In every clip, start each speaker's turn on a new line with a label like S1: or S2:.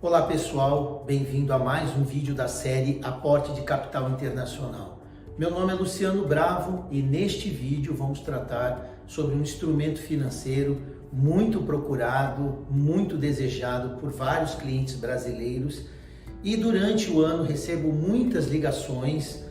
S1: Olá pessoal, bem-vindo a mais um vídeo da série Aporte de Capital Internacional. Meu nome é Luciano Bravo e neste vídeo vamos tratar sobre um instrumento financeiro muito procurado, muito desejado por vários clientes brasileiros e durante o ano recebo muitas ligações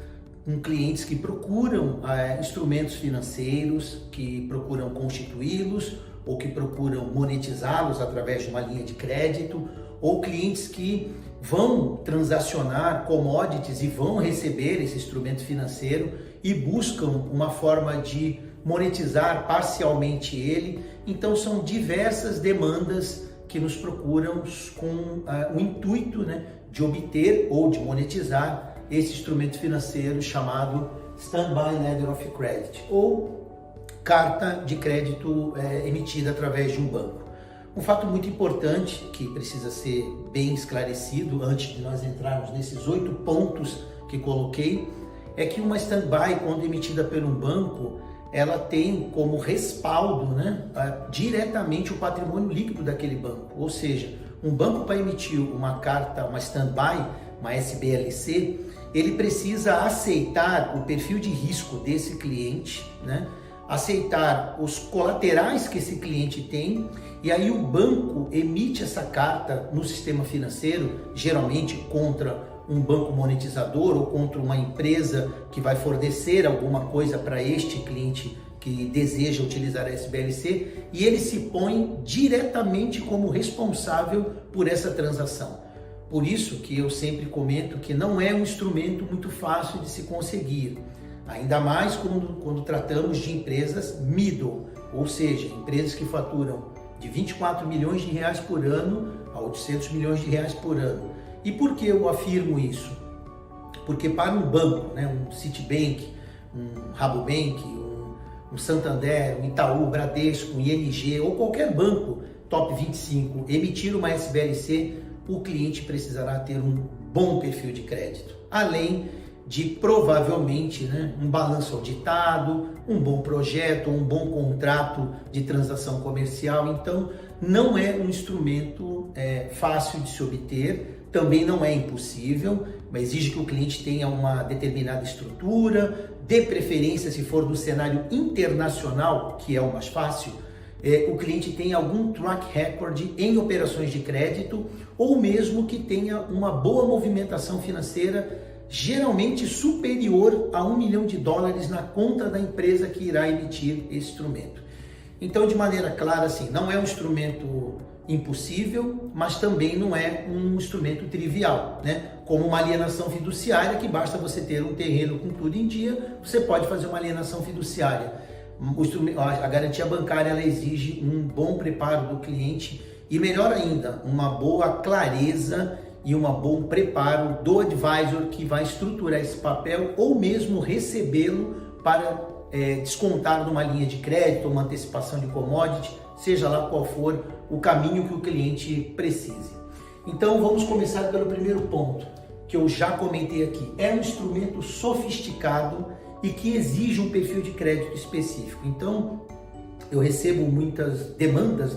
S1: com clientes que procuram instrumentos financeiros, que procuram constituí-los ou que procuram monetizá-los através de uma linha de crédito, ou clientes que vão transacionar commodities e vão receber esse instrumento financeiro e buscam uma forma de monetizar parcialmente ele. Então são diversas demandas que nos procuram com o intuito, de obter ou de monetizar esse instrumento financeiro chamado Standby Letter of Credit, ou carta de crédito emitida através de um banco. Um fato muito importante que precisa ser bem esclarecido antes de nós entrarmos nesses 8 pontos que coloquei, é que uma standby, quando emitida por um banco, ela tem como respaldo diretamente o patrimônio líquido daquele banco. Ou seja, um banco para emitir uma carta, uma standby, uma SBLC, ele precisa aceitar o perfil de risco desse cliente, aceitar os colaterais que esse cliente tem, e aí o banco emite essa carta no sistema financeiro, geralmente contra um banco monetizador ou contra uma empresa que vai fornecer alguma coisa para este cliente que deseja utilizar a SBLC, e ele se põe diretamente como responsável por essa transação. Por isso que eu sempre comento que não é um instrumento muito fácil de se conseguir. Ainda mais quando tratamos de empresas middle, ou seja, empresas que faturam de 24 milhões de reais por ano a 800 milhões de reais por ano. E por que eu afirmo isso? Porque para um banco, um Citibank, um Rabobank, um Santander, um Itaú, Bradesco, um ING ou qualquer banco top 25 emitir uma SBLC, o cliente precisará ter um bom perfil de crédito, além de provavelmente um balanço auditado, um bom projeto, um bom contrato de transação comercial. Então não é um instrumento fácil de se obter, também não é impossível, mas exige que o cliente tenha uma determinada estrutura, de preferência, se for no cenário internacional, que é o mais fácil, o cliente tenha algum track record em operações de crédito, ou mesmo que tenha uma boa movimentação financeira, geralmente superior a $1 milhão na conta da empresa que irá emitir esse instrumento. Então, de maneira clara, assim, não é um instrumento impossível, mas também não é um instrumento trivial, como uma alienação fiduciária, que basta você ter um terreno com tudo em dia, você pode fazer uma alienação fiduciária. A garantia bancária, ela exige um bom preparo do cliente e, melhor ainda, uma boa clareza e um bom preparo do advisor que vai estruturar esse papel ou mesmo recebê-lo para descontar numa linha de crédito, uma antecipação de commodity, seja lá qual for o caminho que o cliente precise. Então vamos começar pelo primeiro ponto, que eu já comentei aqui. É um instrumento sofisticado e que exige um perfil de crédito específico. Então eu recebo muitas demandas,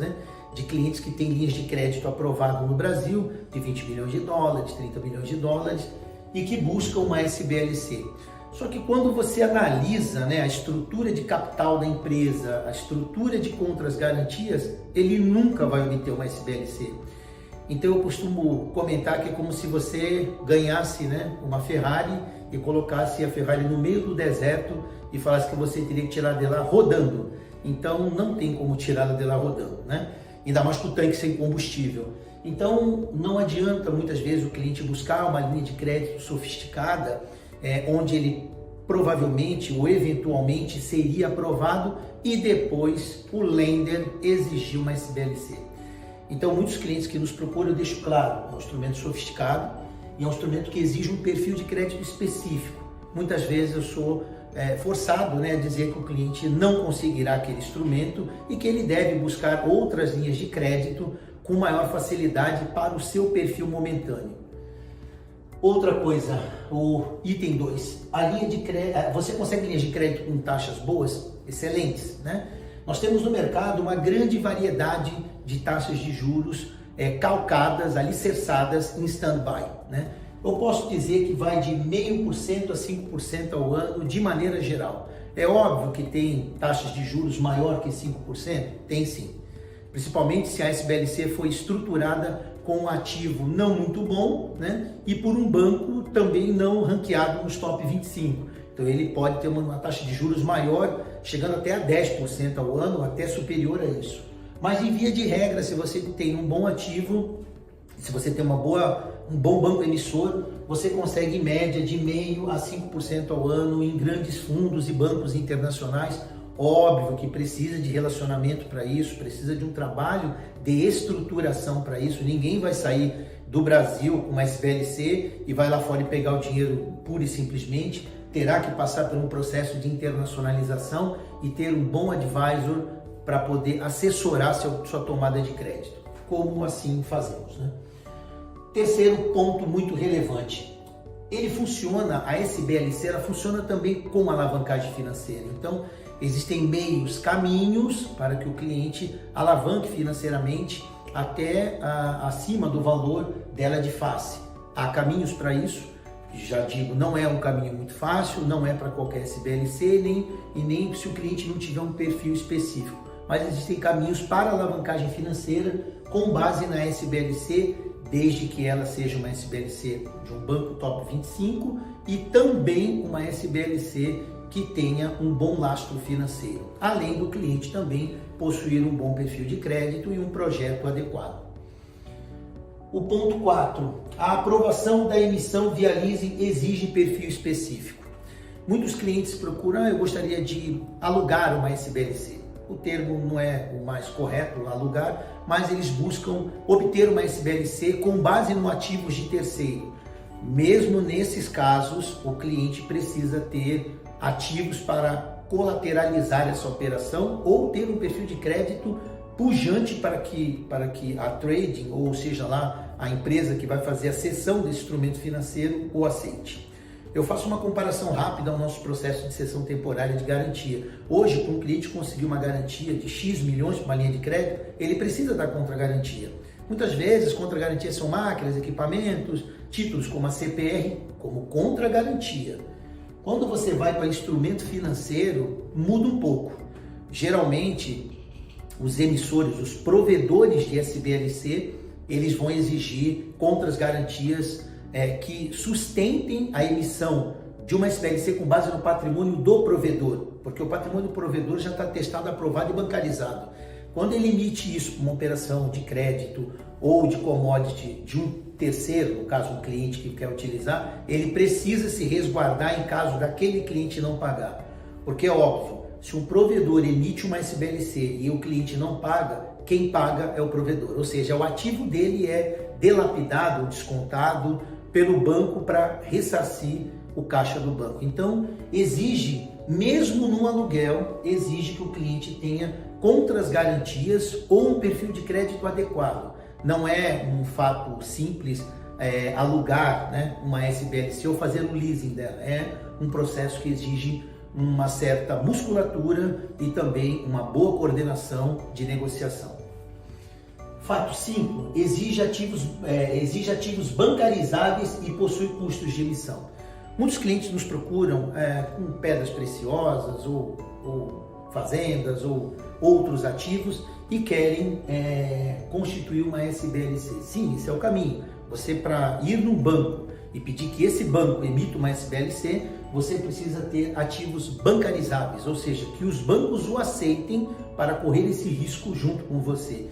S1: de clientes que têm linhas de crédito aprovado no Brasil, de 20 milhões de dólares, 30 milhões de dólares, e que buscam uma SBLC. Só que quando você analisa a estrutura de capital da empresa, a estrutura de contras garantias, ele nunca vai obter uma SBLC. Então eu costumo comentar que é como se você ganhasse uma Ferrari e colocasse a Ferrari no meio do deserto e falasse que você teria que tirar dela rodando. Então não tem como tirá-la de lá rodando, Ainda mais com o tanque sem combustível. Então não adianta muitas vezes o cliente buscar uma linha de crédito sofisticada, onde ele provavelmente ou eventualmente seria aprovado e depois o lender exigir uma SBLC. Então muitos clientes que nos procuram, eu deixo claro, é um instrumento sofisticado e é um instrumento que exige um perfil de crédito específico. Muitas vezes eu sou forçado a dizer que o cliente não conseguirá aquele instrumento e que ele deve buscar outras linhas de crédito com maior facilidade para o seu perfil momentâneo. Outra coisa, o item 2, a linha de crédito, você consegue linhas de crédito com taxas boas, excelentes, Nós temos no mercado uma grande variedade de taxas de juros calcadas, alicerçadas em stand-by, né? Eu posso dizer que vai de 0,5% a 5% ao ano de maneira geral. É óbvio que tem taxas de juros maior que 5%? Tem sim. Principalmente se a SBLC foi estruturada com um ativo não muito bom, né? E por um banco também não ranqueado nos top 25. Então ele pode ter uma taxa de juros maior, chegando até a 10% ao ano, até superior a isso. Mas em via de regra, se você tem um bom ativo, se você tem um bom banco emissor, você consegue em média de 0,5% a 5% ao ano em grandes fundos e bancos internacionais. Óbvio que precisa de relacionamento para isso, precisa de um trabalho de estruturação para isso. Ninguém vai sair do Brasil com uma SBLC e vai lá fora e pegar o dinheiro pura e simplesmente. Terá que passar por um processo de internacionalização e ter um bom advisor para poder assessorar sua tomada de crédito. Como assim fazemos, né? Terceiro ponto muito relevante. Ele funciona, a SBLC, ela funciona também com alavancagem financeira. Então, existem caminhos para que o cliente alavanque financeiramente até acima do valor dela de face. Há caminhos para isso, já digo, não é um caminho muito fácil, não é para qualquer SBLC, nem se o cliente não tiver um perfil específico. Mas existem caminhos para alavancagem financeira com base na SBLC, desde que ela seja uma SBLC de um banco top 25 e também uma SBLC que tenha um bom lastro financeiro, além do cliente também possuir um bom perfil de crédito e um projeto adequado. O ponto 4, a aprovação da emissão via leasing exige perfil específico. Muitos clientes procuram, eu gostaria de alugar uma SBLC. O termo não é o mais correto, alugar, mas eles buscam obter uma SBLC com base no ativos de terceiro. Mesmo nesses casos, o cliente precisa ter ativos para colateralizar essa operação ou ter um perfil de crédito pujante para que a trading, ou seja lá, a empresa que vai fazer a cessão desse instrumento financeiro, o aceite. Eu faço uma comparação rápida ao nosso processo de cessão temporária de garantia. Hoje, para um cliente conseguir uma garantia de X milhões para uma linha de crédito, ele precisa da contra-garantia. Muitas vezes, contra-garantias são máquinas, equipamentos, títulos como a CPR, como contra-garantia. Quando você vai para instrumento financeiro, muda um pouco. Geralmente, os emissores, os provedores de SBLC, eles vão exigir contras-garantias que sustentem a emissão de uma SBLC com base no patrimônio do provedor, porque o patrimônio do provedor já está testado, aprovado e bancarizado. Quando ele emite isso para uma operação de crédito ou de commodity de um terceiro, no caso um cliente que quer utilizar, ele precisa se resguardar em caso daquele cliente não pagar. Porque é óbvio, se um provedor emite uma SBLC e o cliente não paga, quem paga é o provedor, ou seja, o ativo dele é dilapidado, descontado pelo banco para ressarcir o caixa do banco. Então, exige, mesmo no aluguel, exige que o cliente tenha contras-garantias ou um perfil de crédito adequado. Não é um fato simples alugar, né, uma SBLC ou fazer um leasing dela. É um processo que exige uma certa musculatura e também uma boa coordenação de negociação. Fato 5, exige ativos bancarizáveis e possui custos de emissão. Muitos clientes nos procuram com pedras preciosas ou fazendas ou outros ativos e querem constituir uma SBLC. Sim, esse é o caminho. Você, para ir num banco e pedir que esse banco emita uma SBLC, você precisa ter ativos bancarizáveis, ou seja, que os bancos o aceitem para correr esse risco junto com você.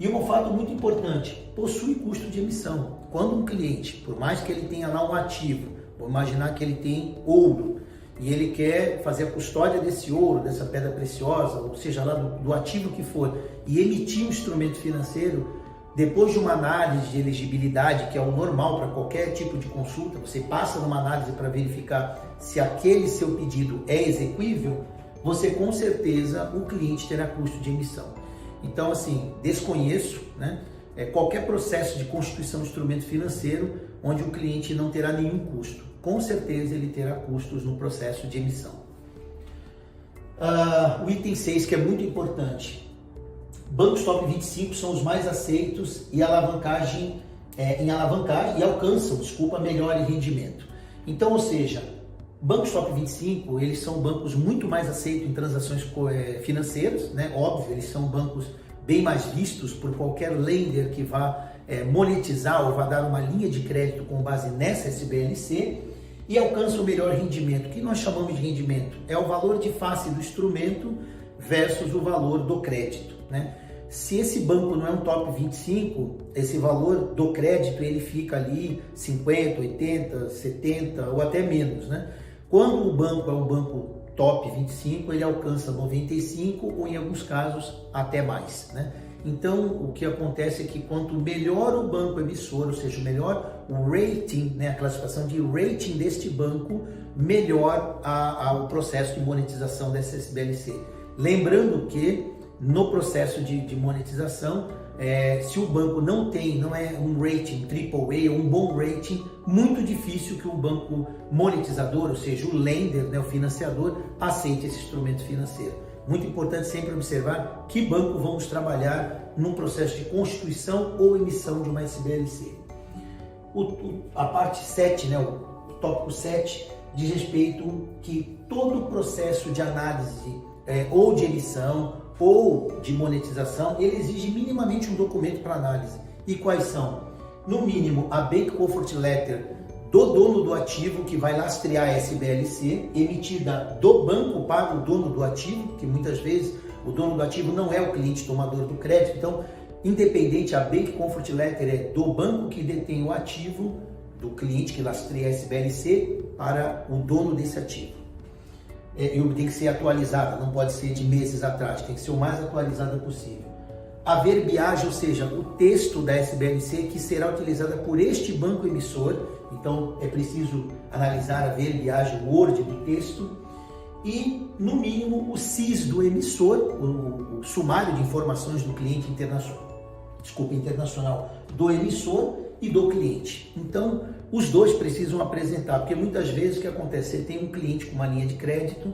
S1: E um fato muito importante, possui custo de emissão. Quando um cliente, por mais que ele tenha lá um ativo, vou imaginar que ele tem ouro, e ele quer fazer a custódia desse ouro, dessa pedra preciosa, ou seja lá do ativo que for, e emitir um instrumento financeiro, depois de uma análise de elegibilidade, que é o normal para qualquer tipo de consulta, você passa numa análise para verificar se aquele seu pedido é exequível, você com certeza, o cliente terá custo de emissão. Então, assim, desconheço, né, qualquer processo de constituição de instrumento financeiro onde o cliente não terá nenhum custo. Com certeza ele terá custos no processo de emissão. O item 6, que é muito importante. bancos top 25 são os mais aceitos e em alavancagem e alcançam, melhor rendimento. Então, ou seja, bancos top 25, eles são bancos muito mais aceitos em transações financeiras, né? Óbvio, eles são bancos bem mais vistos por qualquer lender que vá monetizar ou vá dar uma linha de crédito com base nessa SBLC e alcançam o melhor rendimento. O que nós chamamos de rendimento? É o valor de face do instrumento versus o valor do crédito, né? Se esse banco não é um top 25, esse valor do crédito ele fica ali 50, 80, 70 ou até menos, né? Quando o banco é um banco top 25, ele alcança 95 ou em alguns casos até mais, né? Então, o que acontece é que quanto melhor o banco emissor, ou seja, melhor o rating, né, a classificação de rating deste banco, melhor o processo de monetização dessa SBLC. Lembrando que no processo de monetização, se o banco não é um rating AAA ou um bom rating, muito difícil que o banco monetizador, ou seja, o lender, né, o financiador, aceite esse instrumento financeiro. Muito importante sempre observar que banco vamos trabalhar num processo de constituição ou emissão de uma SBLC. A parte 7, né, o tópico 7, diz respeito que todo o processo de análise ou de emissão ou de monetização, ele exige minimamente um documento para análise. E quais são? No mínimo, a Bank Comfort Letter do dono do ativo, que vai lastrear a SBLC, emitida do banco para o dono do ativo, que muitas vezes o dono do ativo não é o cliente tomador do crédito. Então, independente, a Bank Comfort Letter é do banco que detém o ativo, do cliente que lastreia a SBLC, para o dono desse ativo. Tem que ser atualizada, não pode ser de meses atrás, tem que ser o mais atualizada possível. A verbiagem, ou seja, o texto da SBLC que será utilizada por este banco emissor, então é preciso analisar a verbiagem, o Word do texto, e no mínimo o CIS do emissor, o sumário de informações do cliente internacional do emissor e do cliente. Então, os dois precisam apresentar, porque muitas vezes o que acontece? Você tem um cliente com uma linha de crédito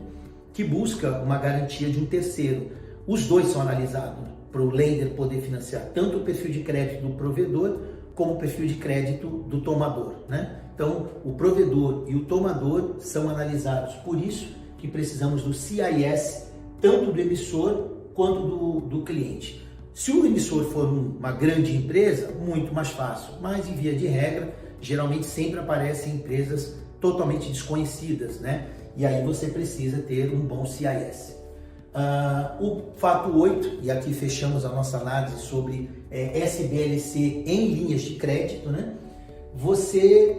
S1: que busca uma garantia de um terceiro. Os dois são analisados para o lender poder financiar tanto o perfil de crédito do provedor como o perfil de crédito do tomador, né? Então, o provedor e o tomador são analisados. Por isso que precisamos do CIS, tanto do emissor quanto do cliente. Se o emissor for uma grande empresa, muito mais fácil, mas em via de regra, geralmente sempre aparecem empresas totalmente desconhecidas, né? E aí você precisa ter um bom CIS. O fato 8, e aqui fechamos a nossa análise sobre SBLC em linhas de crédito, né? Você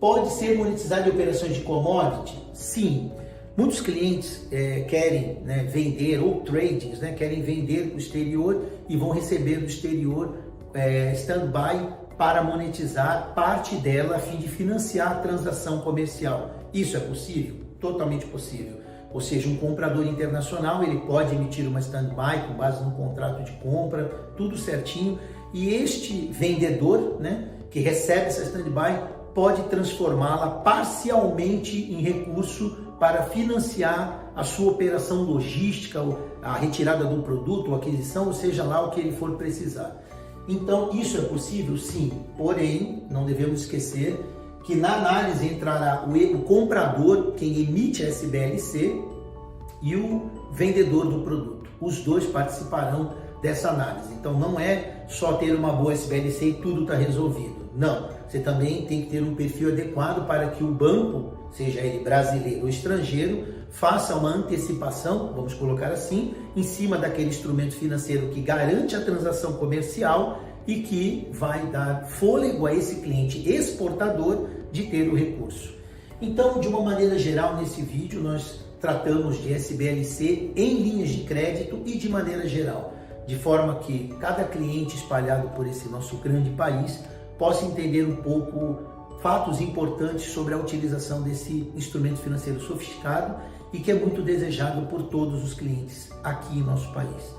S1: pode ser monetizado em operações de commodity? Sim. Muitos clientes querem, né, vender, ou tradings, né, querem vender para o exterior e vão receber do exterior stand-by para monetizar parte dela a fim de financiar a transação comercial. Isso é possível? Totalmente possível. Ou seja, um comprador internacional ele pode emitir uma stand-by com base no contrato de compra, tudo certinho, e este vendedor, né, que recebe essa stand-by pode transformá-la parcialmente em recurso para financiar a sua operação logística, a retirada do produto, ou aquisição, ou seja lá o que ele for precisar. Então, isso é possível? Sim. Porém, não devemos esquecer que na análise entrará o comprador, quem emite a SBLC, e o vendedor do produto. Os dois participarão dessa análise. Então, não é só ter uma boa SBLC e tudo está resolvido. Não. Você também tem que ter um perfil adequado para que o banco, seja ele brasileiro ou estrangeiro, faça uma antecipação, vamos colocar assim, em cima daquele instrumento financeiro que garante a transação comercial e que vai dar fôlego a esse cliente exportador de ter o recurso. Então, de uma maneira geral, nesse vídeo nós tratamos de SBLC em linhas de crédito e de maneira geral, de forma que cada cliente espalhado por esse nosso grande país possa entender um pouco fatos importantes sobre a utilização desse instrumento financeiro sofisticado e que é muito desejado por todos os clientes aqui em nosso país.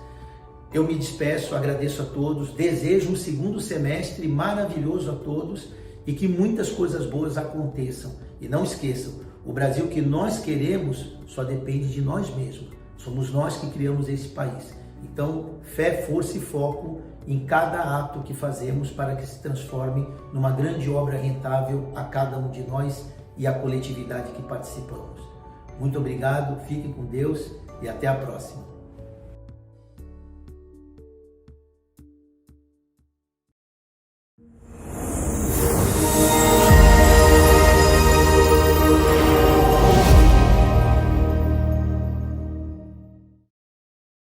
S1: Eu me despeço, agradeço a todos, desejo um segundo semestre maravilhoso a todos e que muitas coisas boas aconteçam. E não esqueçam, o Brasil que nós queremos só depende de nós mesmos. Somos nós que criamos esse país. Então, fé, força e foco em cada ato que fazemos para que se transforme numa grande obra rentável a cada um de nós e a coletividade que participamos. Muito obrigado, fiquem com Deus e até a próxima.